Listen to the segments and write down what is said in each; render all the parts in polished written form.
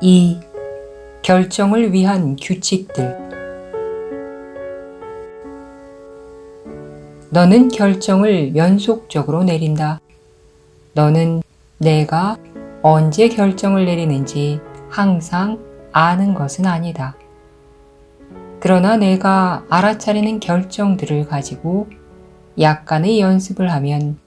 2. 결정을 위한 규칙들. 너는 결정을 연속적으로 내린다. 너는 내가 언제 결정을 내리는지 항상 아는 것은 아니다. 그러나 내가 알아차리는 결정들을 가지고 약간의 연습을 하면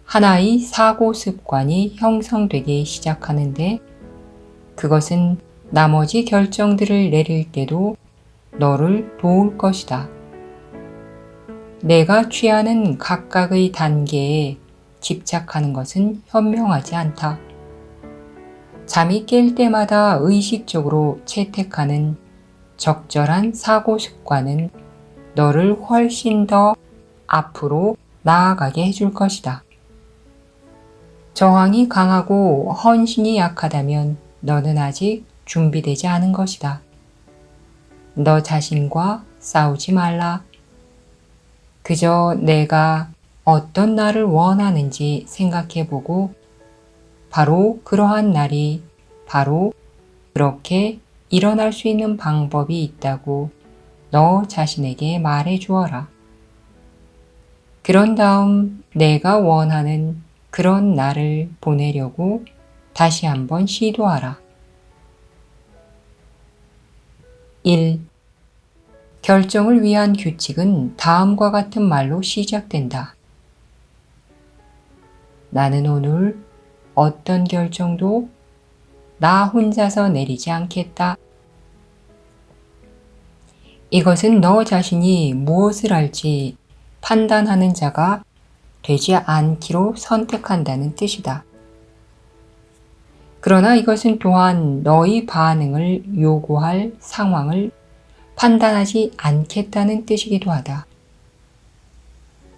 하나의 사고 습관이 형성되기 시작하는데, 그것은 나머지 결정들을 내릴 때도 너를 도울 것이다. 내가 취하는 각각의 단계에 집착하는 것은 현명하지 않다. 잠이 깰 때마다 의식적으로 채택하는 적절한 사고 습관은 너를 훨씬 더 앞으로 나아가게 해줄 것이다. 저항이 강하고 헌신이 약하다면 너는 아직 준비되지 않은 것이다. 너 자신과 싸우지 말라. 그저 내가 어떤 날을 원하는지 생각해보고 바로 그러한 날이 바로 그렇게 일어날 수 있는 방법이 있다고 너 자신에게 말해 주어라. 그런 다음 내가 원하는 그런 날을 보내려고 다시 한번 시도하라. 1. 결정을 위한 규칙은 다음과 같은 말로 시작된다. 나는 오늘 어떤 결정도 나 혼자서 내리지 않겠다. 이것은 너 자신이 무엇을 할지 판단하는 자가 되지 않기로 선택한다는 뜻이다. 그러나 이것은 또한 너의 반응을 요구할 상황을 판단하지 않겠다는 뜻이기도 하다.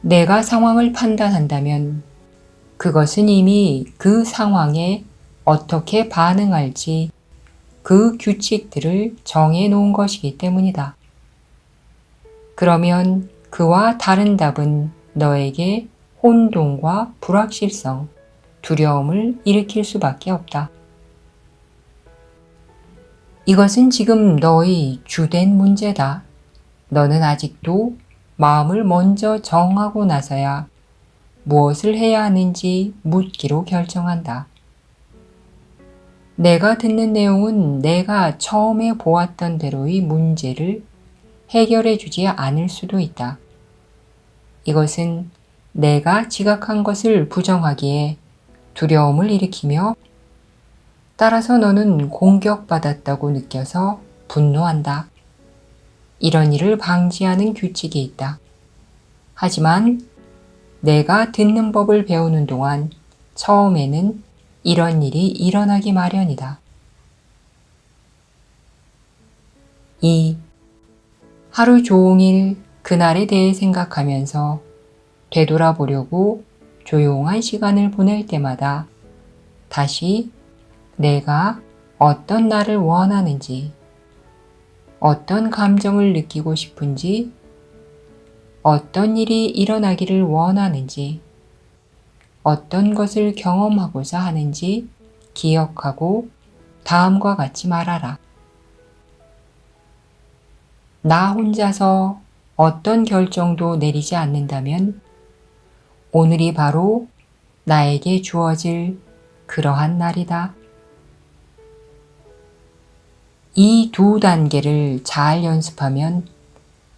내가 상황을 판단한다면 그것은 이미 그 상황에 어떻게 반응할지 그 규칙들을 정해 놓은 것이기 때문이다. 그러면 그와 다른 답은 너에게 혼동과 불확실성, 두려움을 일으킬 수밖에 없다. 이것은 지금 너의 주된 문제다. 너는 아직도 마음을 먼저 정하고 나서야 무엇을 해야 하는지 묻기로 결정한다. 내가 듣는 내용은 내가 처음에 보았던 대로의 문제를 해결해 주지 않을 수도 있다. 이것은 내가 지각한 것을 부정하기에 두려움을 일으키며, 따라서 너는 공격받았다고 느껴서 분노한다. 이런 일을 방지하는 규칙이 있다. 하지만 내가 듣는 법을 배우는 동안 처음에는 이런 일이 일어나기 마련이다. 2. 하루 종일 그날에 대해 생각하면서 되돌아보려고 조용한 시간을 보낼 때마다 다시 내가 어떤 날을 원하는지, 어떤 감정을 느끼고 싶은지, 어떤 일이 일어나기를 원하는지, 어떤 것을 경험하고자 하는지 기억하고 다음과 같이 말하라. 나 혼자서 어떤 결정도 내리지 않는다면 오늘이 바로 나에게 주어질 그러한 날이다. 이 두 단계를 잘 연습하면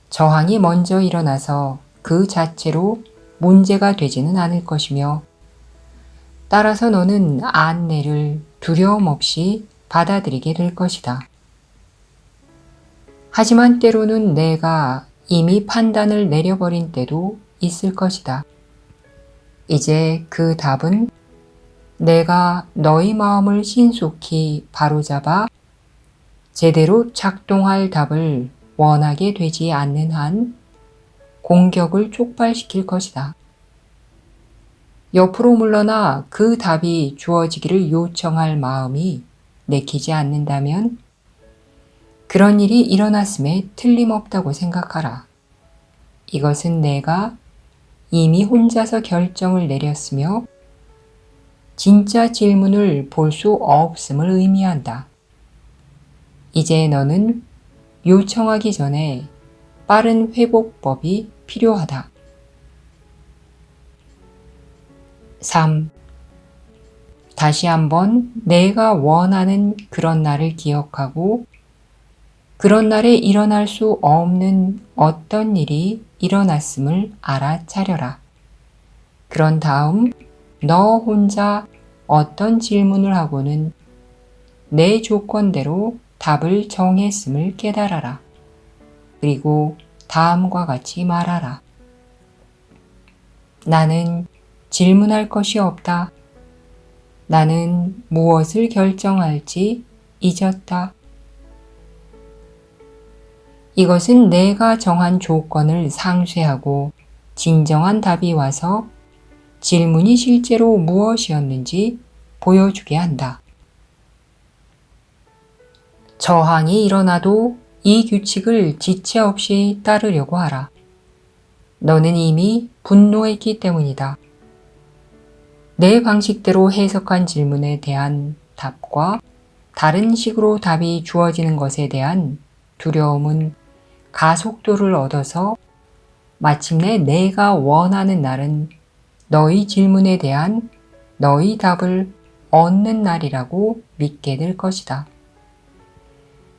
저항이 먼저 일어나서 그 자체로 문제가 되지는 않을 것이며, 따라서 너는 안내를 두려움 없이 받아들이게 될 것이다. 하지만 때로는 내가 이미 판단을 내려버린 때도 있을 것이다. 이제 그 답은 내가 너의 마음을 신속히 바로잡아 제대로 작동할 답을 원하게 되지 않는 한 공격을 촉발시킬 것이다. 옆으로 물러나 그 답이 주어지기를 요청할 마음이 내키지 않는다면 그런 일이 일어났음에 틀림없다고 생각하라. 이것은 내가 이미 혼자서 결정을 내렸으며 진짜 질문을 볼 수 없음을 의미한다. 이제 너는 요청하기 전에 빠른 회복법이 필요하다. 3. 다시 한번 내가 원하는 그런 날을 기억하고 그런 날에 일어날 수 없는 어떤 일이 일어났음을 알아차려라. 그런 다음 너 혼자 어떤 질문을 하고는 내 조건대로 답을 정했음을 깨달아라. 그리고 다음과 같이 말하라. 나는 질문할 것이 없다. 나는 무엇을 결정할지 잊었다. 이것은 내가 정한 조건을 상쇄하고 진정한 답이 와서 질문이 실제로 무엇이었는지 보여주게 한다. 저항이 일어나도 이 규칙을 지체 없이 따르려고 하라. 너는 이미 분노했기 때문이다. 내 방식대로 해석한 질문에 대한 답과 다른 식으로 답이 주어지는 것에 대한 두려움은 가속도를 얻어서 마침내 내가 원하는 날은 너희 질문에 대한 너희 답을 얻는 날이라고 믿게 될 것이다.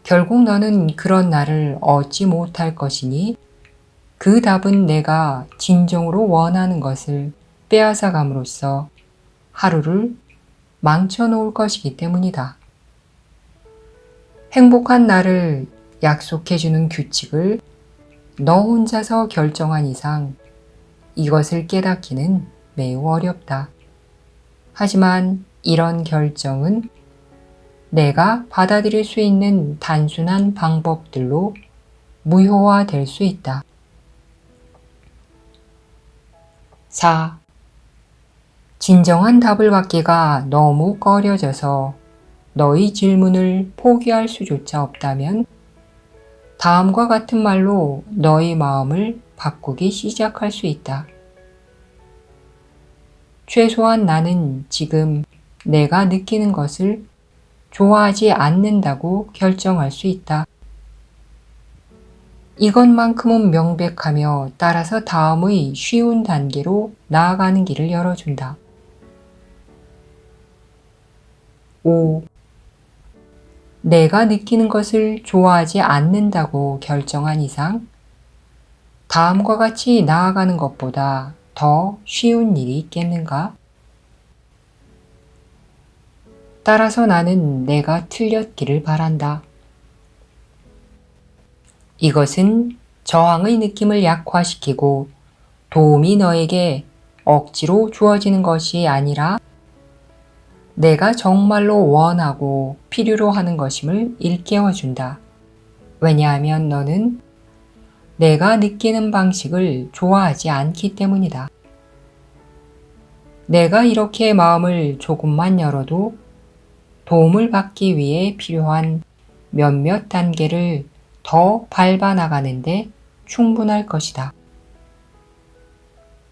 결국 너는 그런 날을 얻지 못할 것이니 그 답은 내가 진정으로 원하는 것을 빼앗아 감으로써 하루를 망쳐놓을 것이기 때문이다. 행복한 날을 약속해주는 규칙을 너 혼자서 결정한 이상 이것을 깨닫기는 매우 어렵다. 하지만 이런 결정은 내가 받아들일 수 있는 단순한 방법들로 무효화될 수 있다. 4. 진정한 답을 받기가 너무 꺼려져서 너희 질문을 포기할 수조차 없다면 다음과 같은 말로 너희 마음을 바꾸기 시작할 수 있다. 최소한 나는 지금 내가 느끼는 것을 좋아하지 않는다고 결정할 수 있다. 이것만큼은 명백하며 따라서 다음의 쉬운 단계로 나아가는 길을 열어준다. 5. 내가 느끼는 것을 좋아하지 않는다고 결정한 이상 다음과 같이 나아가는 것보다 더 쉬운 일이 있겠는가? 따라서 나는 내가 틀렸기를 바란다. 이것은 저항의 느낌을 약화시키고 도움이 너에게 억지로 주어지는 것이 아니라 내가 정말로 원하고 필요로 하는 것임을 일깨워준다. 왜냐하면 너는 내가 느끼는 방식을 좋아하지 않기 때문이다. 내가 이렇게 마음을 조금만 열어도 도움을 받기 위해 필요한 몇몇 단계를 더 밟아 나가는데 충분할 것이다.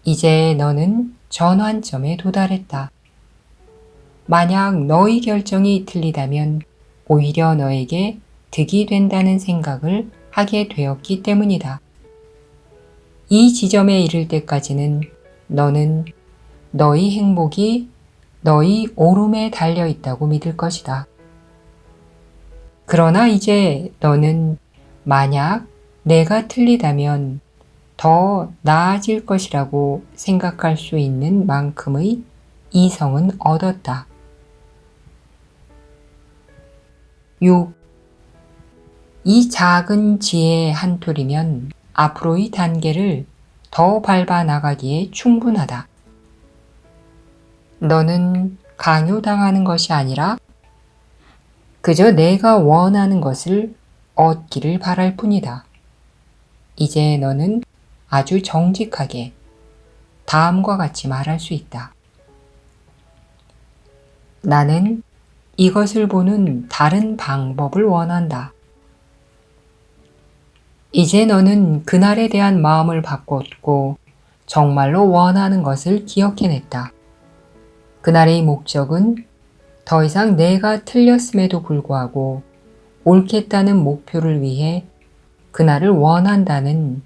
이제 너는 전환점에 도달했다. 만약 너의 결정이 틀리다면 오히려 너에게 득이 된다는 생각을 하게 되었기 때문이다. 이 지점에 이를 때까지는 너는 너의 행복이 너의 오름에 달려 있다고 믿을 것이다. 그러나 이제 너는 만약 내가 틀리다면 더 나아질 것이라고 생각할 수 있는 만큼의 이성은 얻었다. 6. 이 작은 지혜의 한 톨이면 앞으로의 단계를 더 밟아 나가기에 충분하다. 너는 강요당하는 것이 아니라 그저 내가 원하는 것을 얻기를 바랄 뿐이다. 이제 너는 아주 정직하게 다음과 같이 말할 수 있다. 나는 이것을 보는 다른 방법을 원한다. 이제 너는 그날에 대한 마음을 바꿨고 정말로 원하는 것을 기억해냈다. 그날의 목적은 더 이상 내가 틀렸음에도 불구하고 옳겠다는 목표를 위해 그날을 원한다는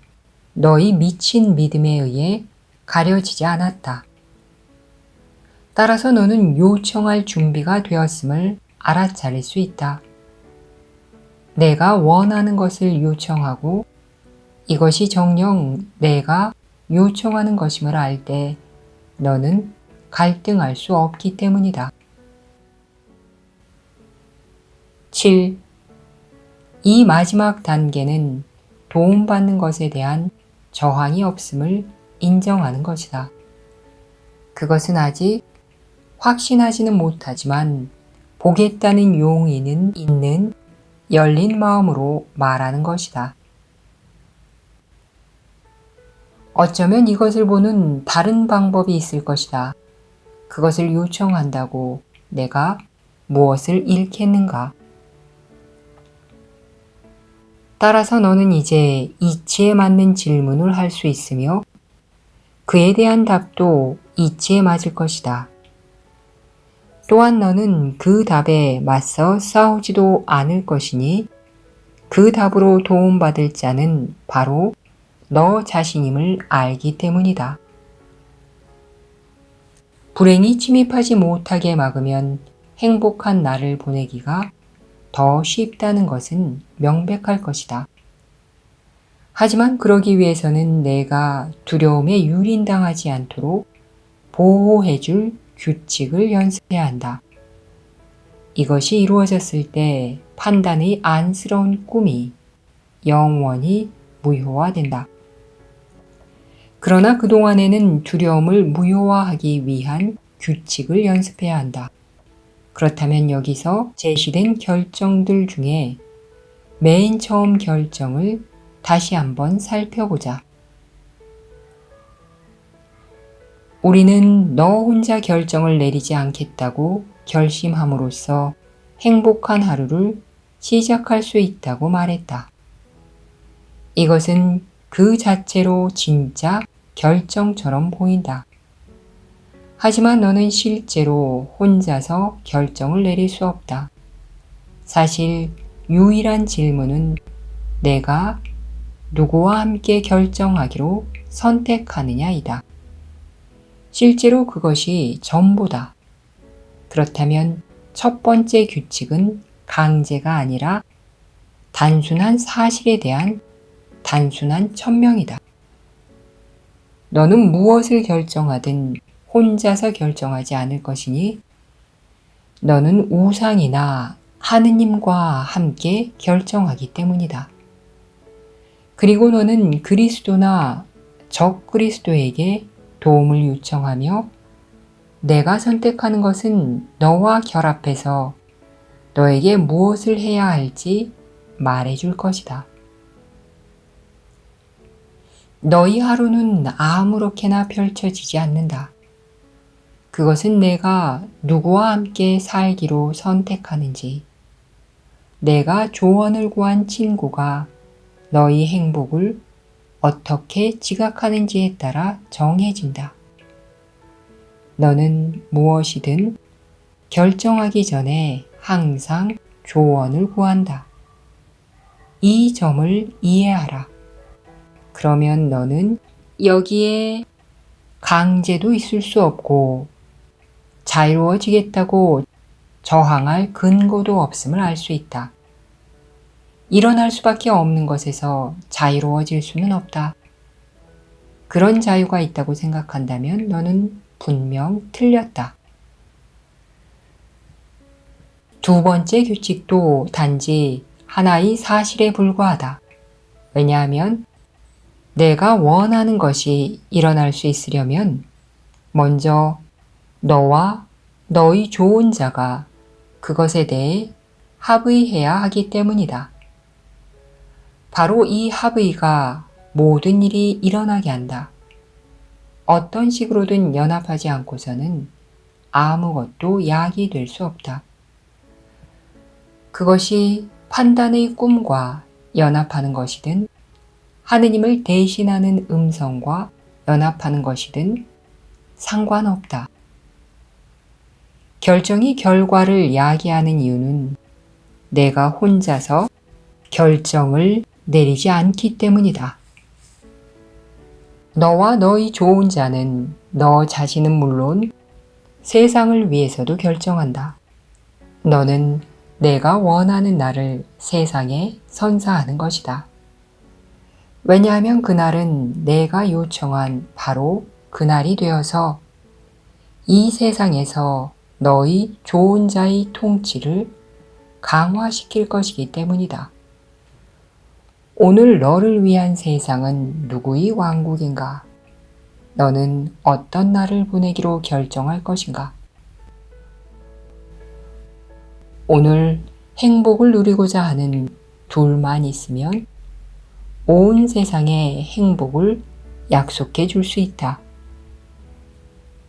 너희 미친 믿음에 의해 가려지지 않았다. 따라서 너는 요청할 준비가 되었음을 알아차릴 수 있다. 내가 원하는 것을 요청하고 이것이 정녕 내가 요청하는 것임을 알 때 너는 갈등할 수 없기 때문이다. 7. 이 마지막 단계는 도움받는 것에 대한 저항이 없음을 인정하는 것이다. 그것은 아직 확신하지는 못하지만 보겠다는 용의는 있는 열린 마음으로 말하는 것이다. 어쩌면 이것을 보는 다른 방법이 있을 것이다. 그것을 요청한다고 내가 무엇을 잃겠는가? 따라서 너는 이제 이치에 맞는 질문을 할 수 있으며 그에 대한 답도 이치에 맞을 것이다. 또한 너는 그 답에 맞서 싸우지도 않을 것이니 그 답으로 도움받을 자는 바로 너 자신임을 알기 때문이다. 불행이 침입하지 못하게 막으면 행복한 날을 보내기가 더 쉽다는 것은 명백할 것이다. 하지만 그러기 위해서는 내가 두려움에 유린당하지 않도록 보호해줄 규칙을 연습해야 한다. 이것이 이루어졌을 때 판단의 안쓰러운 꿈이 영원히 무효화된다. 그러나 그동안에는 두려움을 무효화하기 위한 규칙을 연습해야 한다. 그렇다면 여기서 제시된 결정들 중에 맨 처음 결정을 다시 한번 살펴보자. 우리는 너 혼자 결정을 내리지 않겠다고 결심함으로써 행복한 하루를 시작할 수 있다고 말했다. 이것은 그 자체로 진짜 결정처럼 보인다. 하지만 너는 실제로 혼자서 결정을 내릴 수 없다. 사실 유일한 질문은 내가 누구와 함께 결정하기로 선택하느냐이다. 실제로 그것이 전부다. 그렇다면 첫 번째 규칙은 강제가 아니라 단순한 사실에 대한 단순한 천명이다. 너는 무엇을 결정하든 혼자서 결정하지 않을 것이니 너는 우상이나 하느님과 함께 결정하기 때문이다. 그리고 너는 그리스도나 적그리스도에게 도움을 요청하며 내가 선택하는 것은 너와 결합해서 너에게 무엇을 해야 할지 말해줄 것이다. 너희 하루는 아무렇게나 펼쳐지지 않는다. 그것은 내가 누구와 함께 살기로 선택하는지, 내가 조언을 구한 친구가 너희 행복을 어떻게 지각하는지에 따라 정해진다. 너는 무엇이든 결정하기 전에 항상 조언을 구한다. 이 점을 이해하라. 그러면 너는 여기에 강제도 있을 수 없고 자유로워지겠다고 저항할 근거도 없음을 알 수 있다. 일어날 수밖에 없는 것에서 자유로워질 수는 없다. 그런 자유가 있다고 생각한다면 너는 분명 틀렸다. 두 번째 규칙도 단지 하나의 사실에 불과하다. 왜냐하면 내가 원하는 것이 일어날 수 있으려면 먼저 너와 너의 좋은 자가 그것에 대해 합의해야 하기 때문이다. 바로 이 합의가 모든 일이 일어나게 한다. 어떤 식으로든 연합하지 않고서는 아무것도 약이 될 수 없다. 그것이 판단의 꿈과 연합하는 것이든 하느님을 대신하는 음성과 연합하는 것이든 상관없다. 결정이 결과를 야기하는 이유는 내가 혼자서 결정을 내리지 않기 때문이다. 너와 너의 좋은 자는 너 자신은 물론 세상을 위해서도 결정한다. 너는 내가 원하는 날을 세상에 선사하는 것이다. 왜냐하면 그날은 내가 요청한 바로 그날이 되어서 이 세상에서 너의 좋은 자의 통치를 강화시킬 것이기 때문이다. 오늘 너를 위한 세상은 누구의 왕국인가? 너는 어떤 날을 보내기로 결정할 것인가? 오늘 행복을 누리고자 하는 둘만 있으면 온 세상에 행복을 약속해 줄 수 있다.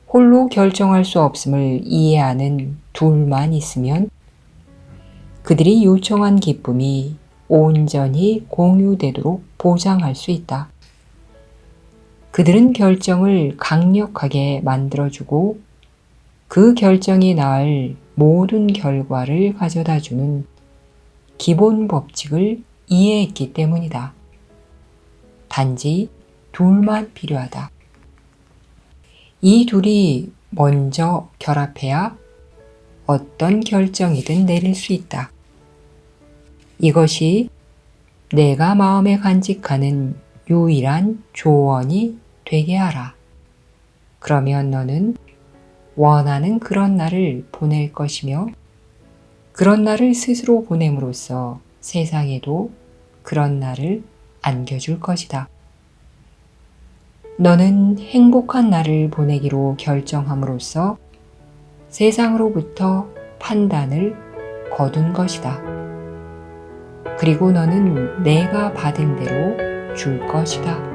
홀로 결정할 수 없음을 이해하는 둘만 있으면 그들이 요청한 기쁨이 온전히 공유되도록 보장할 수 있다. 그들은 결정을 강력하게 만들어주고 그 결정이 낳을 모든 결과를 가져다주는 기본 법칙을 이해했기 때문이다. 단지 둘만 필요하다. 이 둘이 먼저 결합해야 어떤 결정이든 내릴 수 있다. 이것이 내가 마음에 간직하는 유일한 조언이 되게 하라. 그러면 너는 원하는 그런 날을 보낼 것이며 그런 날을 스스로 보냄으로써 세상에도 그런 날을 안겨줄 것이다. 너는 행복한 날을 보내기로 결정함으로써 세상으로부터 판단을 거둔 것이다. 그리고 너는 내가 받은 대로 줄 것이다.